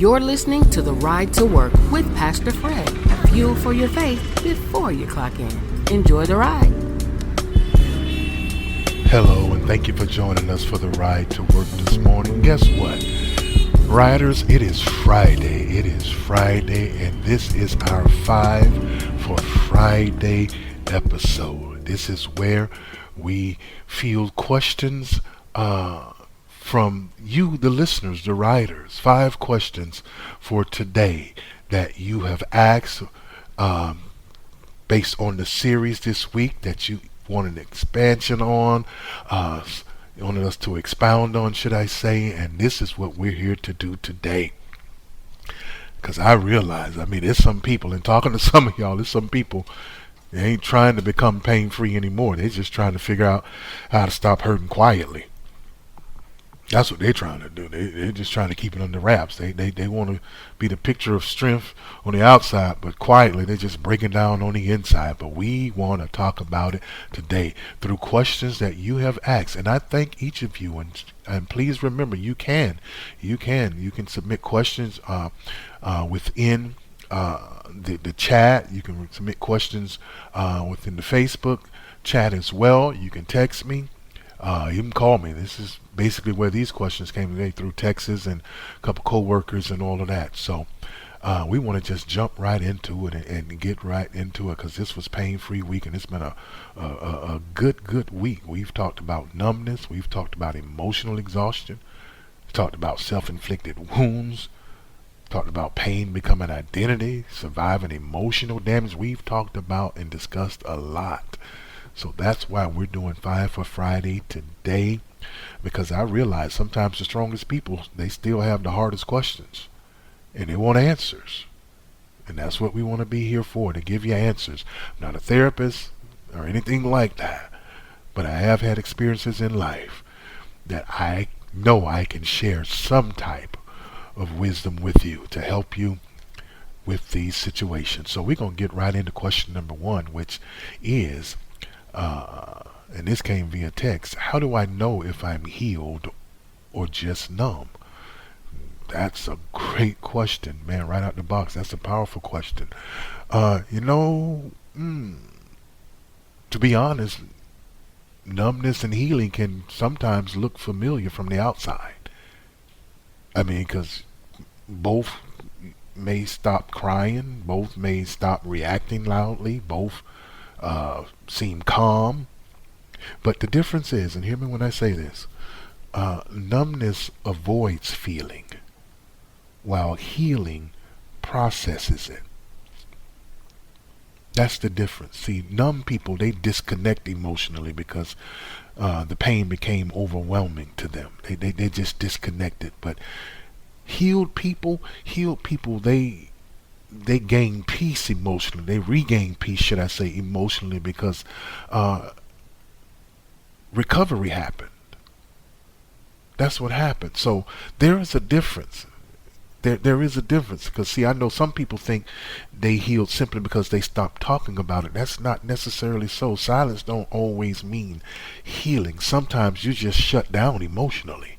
You're listening to The Ride to Work with Pastor Fred. Fuel for your faith before you clock in. Enjoy the ride. Hello, and thank you for joining us for the ride to work this morning. Guess what? Riders, it is Friday. It is Friday, and this is our 5 for Friday episode. This is where we field questions from you, the listeners, the riders. 5 questions for today that you have asked based on the series this week that you want an expansion on, you wanted us to expound on, should I say, and this is what we're here to do today. Because I realize, there's some people, and talking to some of y'all, there's some people, they ain't trying to become pain-free anymore. They're just trying to figure out how to stop hurting quietly. That's what they're trying to do. They're just trying to keep it under wraps. They want to be the picture of strength on the outside, but quietly they're just breaking down on the inside. But we want to talk about it today through questions that you have asked. And I thank each of you. And please remember, you can submit questions within the chat. You can submit questions within the Facebook chat as well. You can text me. You can call me. This is basically where these questions came today, through Texas and a couple co-workers and all of that. So we want to just jump right into it and get right into it, because this was pain-free week, and it's been a good week. We've talked about numbness. We've talked about emotional exhaustion. We've talked about self-inflicted wounds. Talked about pain becoming identity, surviving emotional damage. We've talked about and discussed a lot. So that's why we're doing 5 for Friday today, because I realize sometimes the strongest people, they still have the hardest questions, and they want answers. And that's what we want to be here for, to give you answers. I'm not a therapist or anything like that, but I have had experiences in life that I know I can share some type of wisdom with you to help you with these situations. So we're going to get right into question number 1, which is, and this came via text: how do I know if I'm healed or just numb? That's a great question, man, right out the box. That's a powerful question. To be honest, numbness and healing can sometimes look familiar from the outside. Because both may stop crying, both may stop reacting loudly, both seem calm. But the difference is, and hear me when I say this, numbness avoids feeling, while healing processes it. That's the difference. See, numb people, they disconnect emotionally because the pain became overwhelming to them. They just disconnected. But healed people, they gain peace emotionally. They regain peace, should I say, emotionally, because recovery happened. That's what happened. So there is a difference. There is a difference, because see, I know some people think they healed simply because they stopped talking about it. That's not necessarily so. Silence don't always mean healing. Sometimes you just shut down emotionally.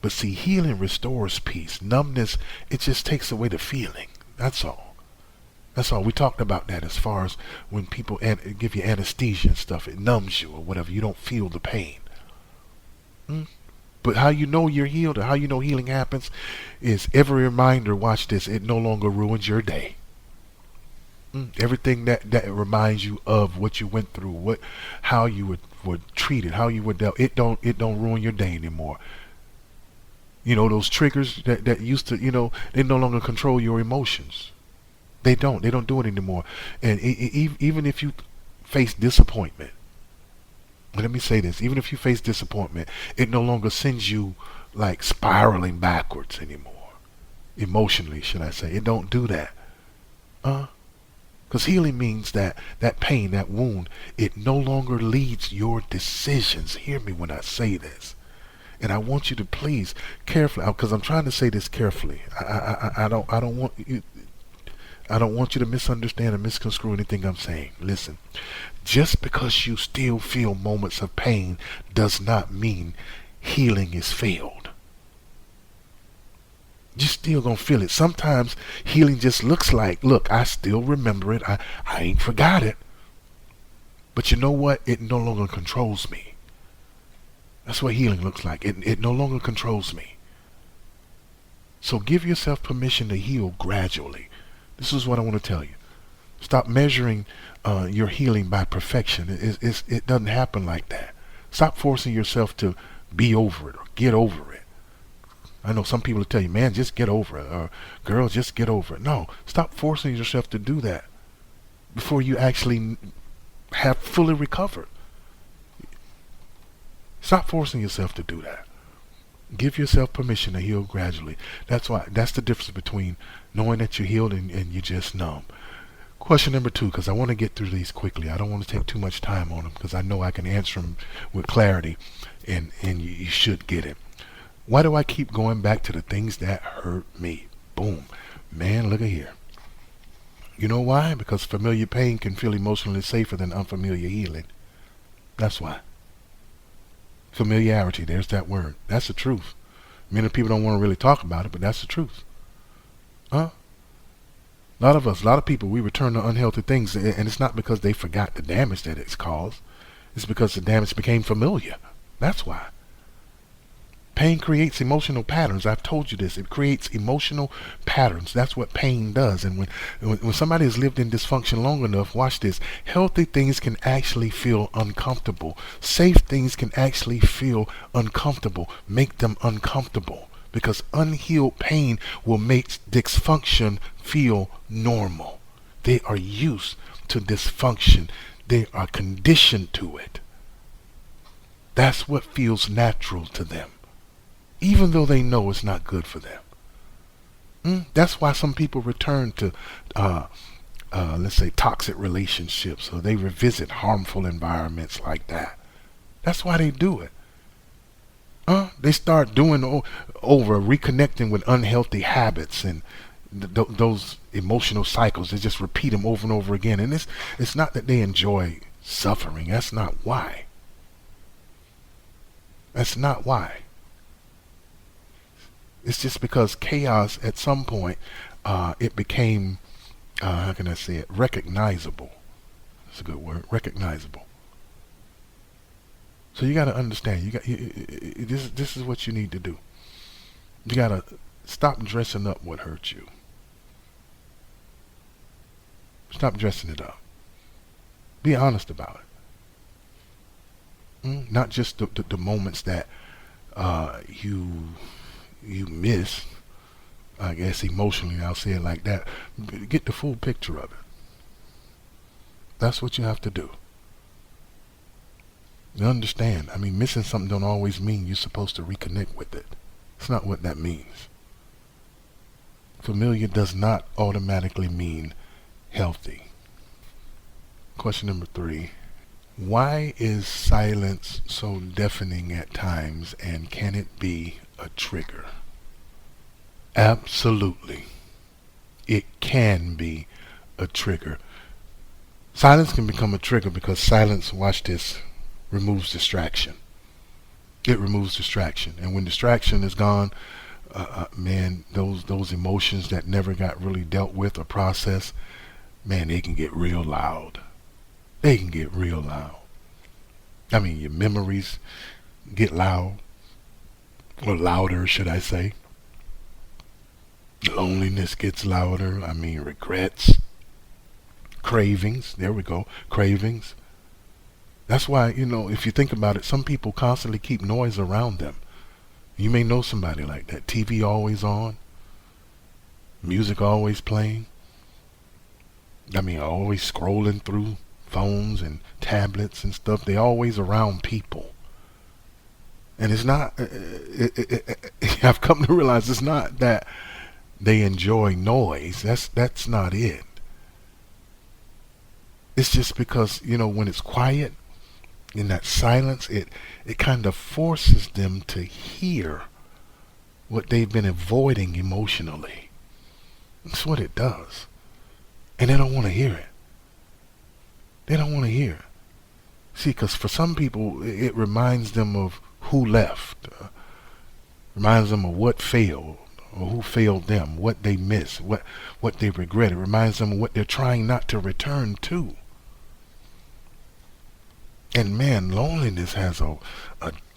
But see, healing restores peace. Numbness, it just takes away the feeling. That's all. That's all. We talked about that as far as when people give you anesthesia and stuff. It numbs you or whatever. You don't feel the pain. But how you know you're healed, or how you know healing happens, is every reminder, watch this, it no longer ruins your day. Everything that reminds you of what you went through, how you were treated, how you were dealt, it don't ruin your day anymore. Those triggers that used to, they no longer control your emotions. They don't do it anymore. And even if you face disappointment, let me say this, even if you face disappointment, it no longer sends you like spiraling backwards anymore. Emotionally, should I say. It don't do that. Because healing means that pain, that wound, it no longer leads your decisions. Hear me when I say this. And I want you to please carefully, because I'm trying to say this carefully. I don't want you to misunderstand or misconstrue anything I'm saying. Listen, just because you still feel moments of pain does not mean healing is failed. You're still gonna feel it. Sometimes healing just looks like, look, I still remember it. I ain't forgot it. But you know what? It no longer controls me. That's what healing looks like. It no longer controls me. So give yourself permission to heal gradually. This is what I want to tell you. Stop measuring your healing by perfection. It doesn't happen like that. Stop forcing yourself to be over it or get over it. I know some people will tell you, man, just get over it, or girl, just get over it. No, stop forcing yourself to do that before you actually have fully recovered. Stop forcing yourself to do that. Give yourself permission to heal gradually. That's the difference between knowing that you're healed and you're just numb. Question number 2, because I want to get through these quickly. I don't want to take too much time on them because I know I can answer them with clarity, and you should get it. Why do I keep going back to the things that hurt me? Boom. Man, look at here. You know why? Because familiar pain can feel emotionally safer than unfamiliar healing. That's why. Familiarity, there's that word. That's the truth. Many people don't want to really talk about it, but that's the truth. Huh? A lot of people, we return to unhealthy things, and it's not because they forgot the damage that it's caused. It's because the damage became familiar. That's why. Pain creates emotional patterns. I've told you this. It creates emotional patterns. That's what pain does. And when somebody has lived in dysfunction long enough, watch this. Healthy things can actually feel uncomfortable. Safe things can actually feel uncomfortable. Make them uncomfortable. Because unhealed pain will make dysfunction feel normal. They are used to dysfunction. They are conditioned to it. That's what feels natural to them, even though they know it's not good for them. That's why some people return to, let's say, toxic relationships, or they revisit harmful environments like that. That's why they do it. They start doing over, reconnecting with unhealthy habits and those emotional cycles. They just repeat them over and over again. And it's not that they enjoy suffering. That's not why. That's not why. It's just because chaos at some point, it became, how can I say it, recognizable. That's a good word, recognizable. So you got to understand, this is what you need to do. You got to stop dressing up what hurt you. Stop dressing it up. Be honest about it. Not just the moments that you miss, I guess emotionally, I'll say it like that. Get the full picture of it. That's what you have to do. You understand? I mean, missing something don't always mean you're supposed to reconnect with it. It's not what that means. Familiar does not automatically mean healthy. Question number 3. Why is silence so deafening at times, and can it be a trigger? Absolutely. It can be a trigger. Silence can become a trigger because silence, watch this, removes distraction. It removes distraction. And when distraction is gone, man, those emotions that never got really dealt with or processed, man, they can get real loud. They can get real loud. I mean, your memories get loud, or louder, should I say. Loneliness gets louder. I mean, regrets, cravings. There we go, cravings. That's why, if you think about it, some people constantly keep noise around them. You may know somebody like that. TV always on, music always playing. I mean, always scrolling through phones and tablets and stuff. They always around people. And it's not, I've come to realize it's not that they enjoy noise. That's not it. It's just because, when it's quiet, in that silence, it kind of forces them to hear what they've been avoiding emotionally. That's what it does. And they don't want to hear it. They don't want to hear it. See, because for some people, it reminds them of who left, reminds them of what failed, or who failed them, what they missed, what they regret. It reminds them of what they're trying not to return to. And man, loneliness has a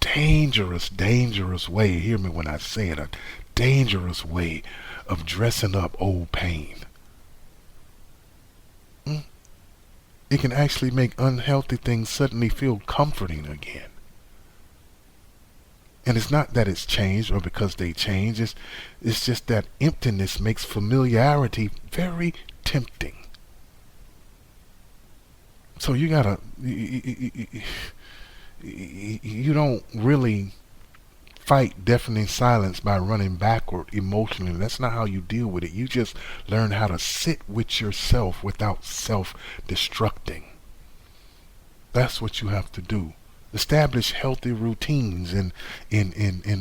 dangerous, dangerous way, hear me when I say it, a dangerous way of dressing up old pain. Mm? It can actually make unhealthy things suddenly feel comforting again. And it's not that it's changed or because they change, it's just that emptiness makes familiarity very tempting. So you gotta, you don't really fight deafening silence by running backward emotionally. That's not how you deal with it. You just learn how to sit with yourself without self-destructing. That's what you have to do. Establish healthy routines in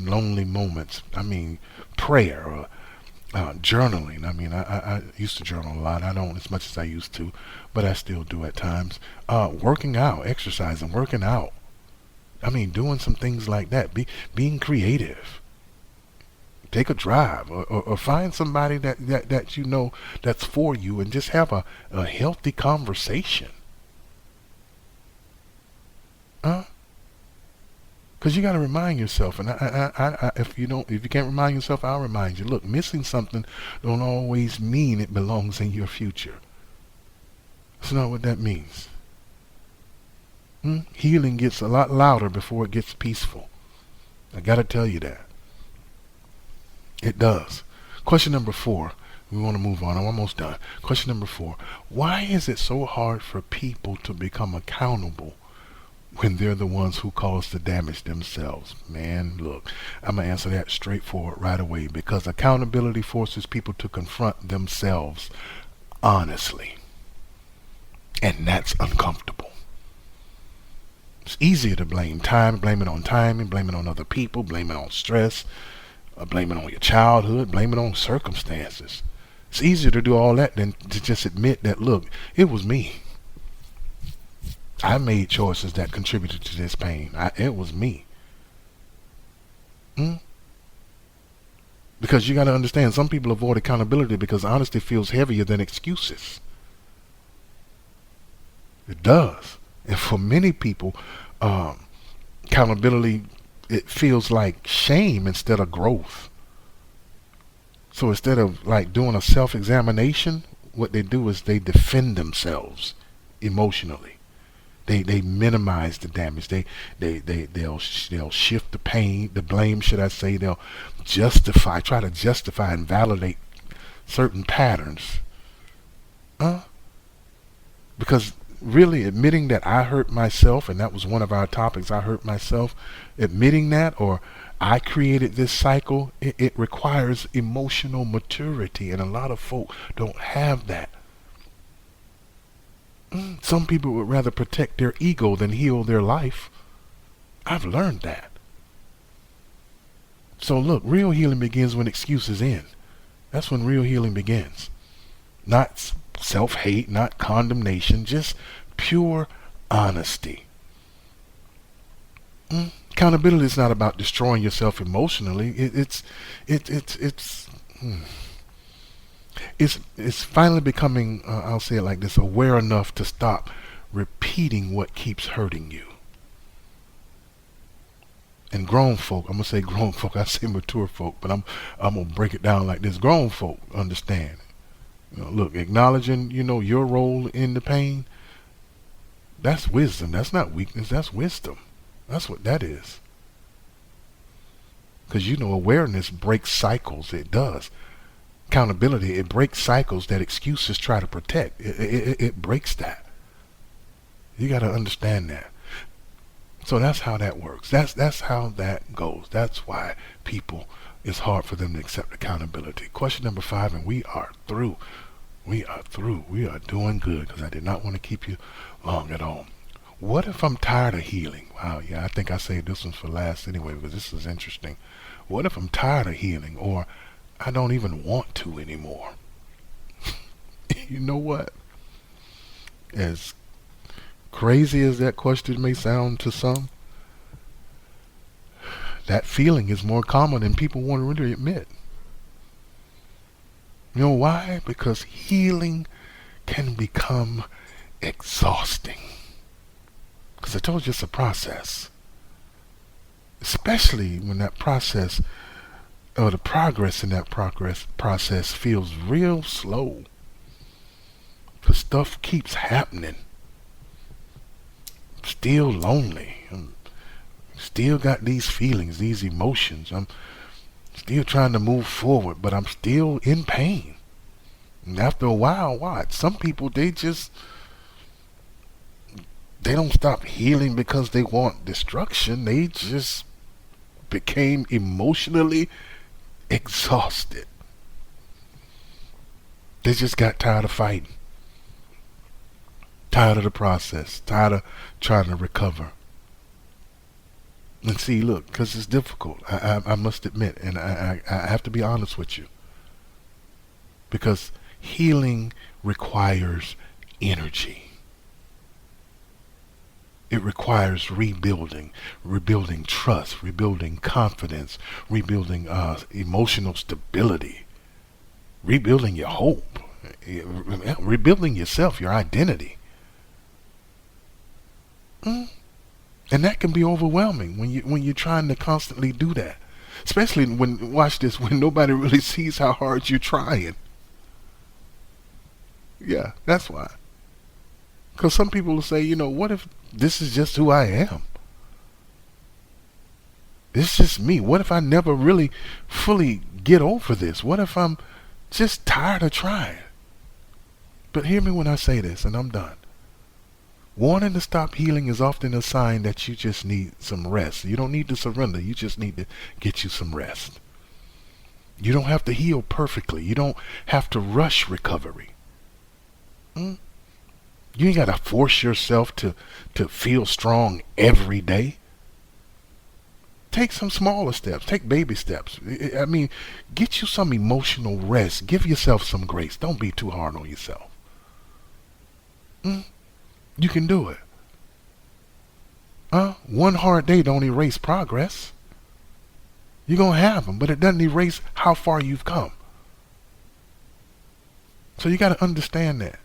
lonely moments. I mean, prayer or journaling. I mean, I used to journal a lot. I don't as much as I used to, but I still do at times. Working out, exercising, working out. I mean, doing some things like that. Being creative. Take a drive, or find somebody that you know that's for you, and just have a healthy conversation. Huh? Because you got to remind yourself, and if you can't remind yourself, I'll remind you. Look, missing something don't always mean it belongs in your future. That's not what that means. Healing gets a lot louder before it gets peaceful. I got to tell you that. It does. Question number 4. We want to move on. I'm almost done. Question number 4. Why is it so hard for people to become accountable when they're the ones who cause the damage themselves? Man, look, I'm going to answer that straightforward right away, because accountability forces people to confront themselves honestly. And that's uncomfortable. It's easier to blame blame it on timing, blame it on other people, blame it on stress, blame it on your childhood, blame it on circumstances. It's easier to do all that than to just admit that, look, it was me. I made choices that contributed to this pain. It was me. Because you got to understand, some people avoid accountability because honesty feels heavier than excuses. It does. And for many people, accountability, it feels like shame instead of growth. So instead of like doing a self-examination, what they do is they defend themselves emotionally. They minimize the damage. They'll shift the pain, the blame, should I say. They'll try to justify and validate certain patterns. Because really admitting that I hurt myself, and that was one of our topics, I hurt myself, admitting that, or I created this cycle, it requires emotional maturity, and a lot of folk don't have that. Some people would rather protect their ego than heal their life. I've learned that. So look, real healing begins when excuses end. That's when real healing begins. Not self-hate, not condemnation, just pure honesty. Accountability is not about destroying yourself emotionally. It's finally becoming, I'll say it like this, aware enough to stop repeating what keeps hurting you. And grown folk, I'm gonna say grown folk, I say mature folk, but I'm gonna break it down like this. Grown folk understand. Look, acknowledging, your role in the pain, that's wisdom. That's not weakness, that's wisdom. That's what that is. Because awareness breaks cycles. It does. Accountability, it breaks cycles that excuses try to protect. It breaks that. You got to understand that. So that's how that works. That's how that goes. That's why it's hard for them to accept accountability. Question number 5, and we are through. We are through. We are doing good, because I did not want to keep you long at all. What if I'm tired of healing? Wow, yeah, I think I saved this one for last anyway, because this is interesting. What if I'm tired of healing, or I don't even want to anymore? You know what? As crazy as that question may sound to some, that feeling is more common than people want to really admit. You know why? Because healing can become exhausting. Because I told you it's a process. Especially when that process, or the progress in that process feels real slow. Because stuff keeps happening. I'm still lonely. I'm still got these feelings, these emotions. I'm still trying to move forward, but I'm still in pain. And after a while, what? Some people, they don't stop healing because they want destruction. They just became emotionally exhausted. They just got tired of fighting, tired of the process, tired of trying to recover. And see, look, because it's difficult, I must admit, and I have to be honest with you, because healing requires energy. It requires rebuilding trust, rebuilding confidence, rebuilding emotional stability, rebuilding your hope, rebuilding yourself, your identity. And that can be overwhelming when you're trying to constantly do that. Especially when, watch this, when nobody really sees how hard you're trying. Yeah, that's why. Because some people will say, what if this is just who I am? It's just me. What if I never really fully get over this? What if I'm just tired of trying? But hear me when I say this, and I'm done. Wanting to stop healing is often a sign that you just need some rest. You don't need to surrender. You just need to get you some rest. You don't have to heal perfectly. You don't have to rush recovery. You ain't got to force yourself to feel strong every day. Take some smaller steps. Take baby steps. I mean, get you some emotional rest. Give yourself some grace. Don't be too hard on yourself. You can do it. One hard day don't erase progress. You're going to have them, but it doesn't erase how far you've come. So you got to understand that.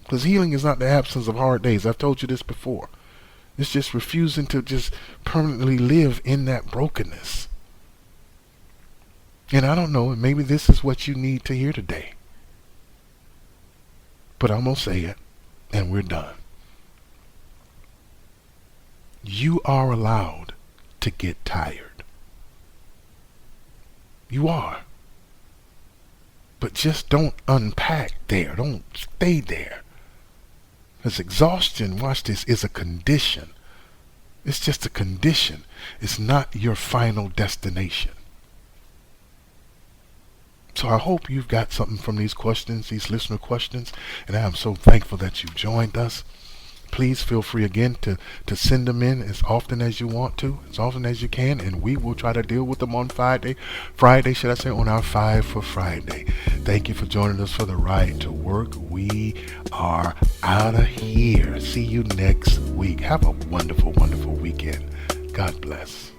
Because healing is not the absence of hard days. I've told you this before. It's just refusing to just permanently live in that brokenness. And I don't know, maybe this is what you need to hear today. But I'm going to say it, and we're done. You are allowed to get tired. You are. But just don't unpack there. Don't stay there. Because exhaustion, watch this, is a condition. It's just a condition. It's not your final destination. So I hope you've got something from these questions, these listener questions, and I am so thankful that you've joined us. Please feel free again to send them in as often as you want to, as often as you can, and we will try to deal with them on Friday, on our 5 for Friday. Thank you for joining us for the ride to work. We are out of here. See you next week. Have a wonderful, wonderful weekend. God bless.